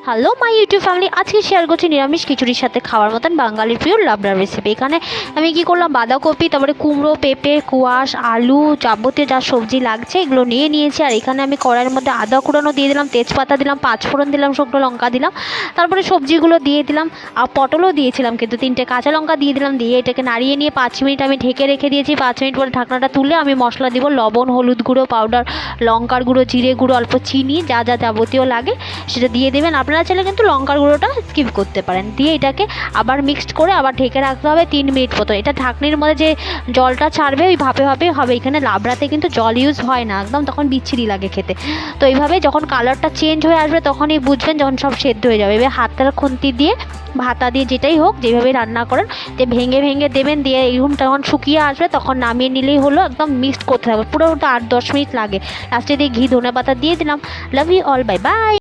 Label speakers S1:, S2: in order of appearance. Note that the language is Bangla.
S1: হ্যালো মাই ইউটিউব ফ্যামিলি, আজকে শেয়ার করছি নিরামিষ খিচুড়ির সাথে খাওয়ার মতন বাঙালির প্রিয় লাবড়া রেসিপি। এখানে আমি কি করলাম, বাঁধাকপি, তারপরে কুমড়ো, পেঁপে, কোয়াশ, আলু, যাবতীয় যা সবজি লাগছে এগুলো নিয়ে নিয়েছি। আর এখানে আমি কড়াইয়ের মধ্যে আদা কুড়ানো দিয়ে দিলাম, তেজপাতা দিলাম, পাঁচফোড়ন দিলাম, শুকনো লঙ্কা দিলাম, তারপরে সবজিগুলো দিয়ে দিলাম। আর পটলও দিয়েছিলাম, কিন্তু 3টে কাঁচা লঙ্কা দিয়ে দিলাম। দিয়ে এটাকে নাড়িয়ে নিয়ে 5 মিনিট আমি ঢেকে রেখে দিয়েছি। 5 মিনিট পরে ঢাকনাটা তুলে আমি মশলা দিব, লবণ, হলুদ গুঁড়ো, পাউডার, লঙ্কার গুঁড়ো, জিরে গুঁড়ো, অল্প চিনি, যা যা যাবতীয় লাগে সেটা দিয়ে দেবেন। আপনারা চাইলে কিন্তু লঙ্কার গুঁড়োটা স্কিপ করতে পারেন। দিয়ে এটাকে আবার মিক্সড করে আবার ঢেকে রাখতে হবে 3 মিনিট মতো। এটা ঢাকনির মধ্যে যে জলটা ছাড়বে ওই ভাপে ভাপে হবে। এখানে লাবড়াতে কিন্তু জল ইউজ হয় না, একদম তখন বিচ্ছিরি লাগে খেতে। তো এইভাবে যখন কালারটা চেঞ্জ হয়ে আসবে তখনই বুঝবেন যখন সব সেদ্ধ হয়ে যাবে। এবার হাতের খুন্তি দিয়ে, ভাতা দিয়ে, যেটাই হোক, যেভাবে রান্না করেন, যে ভেঙে ভেঙে দেবেন। দিয়ে এরকম তখন শুকিয়ে আসবে তখন নামিয়ে নিলেই হলো। একদম মিক্সড করতে হবে পুরো, 8-10 মিনিট লাগে। লাস্টে দিয়ে ঘি, ধনে পাতা দিয়ে দিলাম। Love you all, bye by.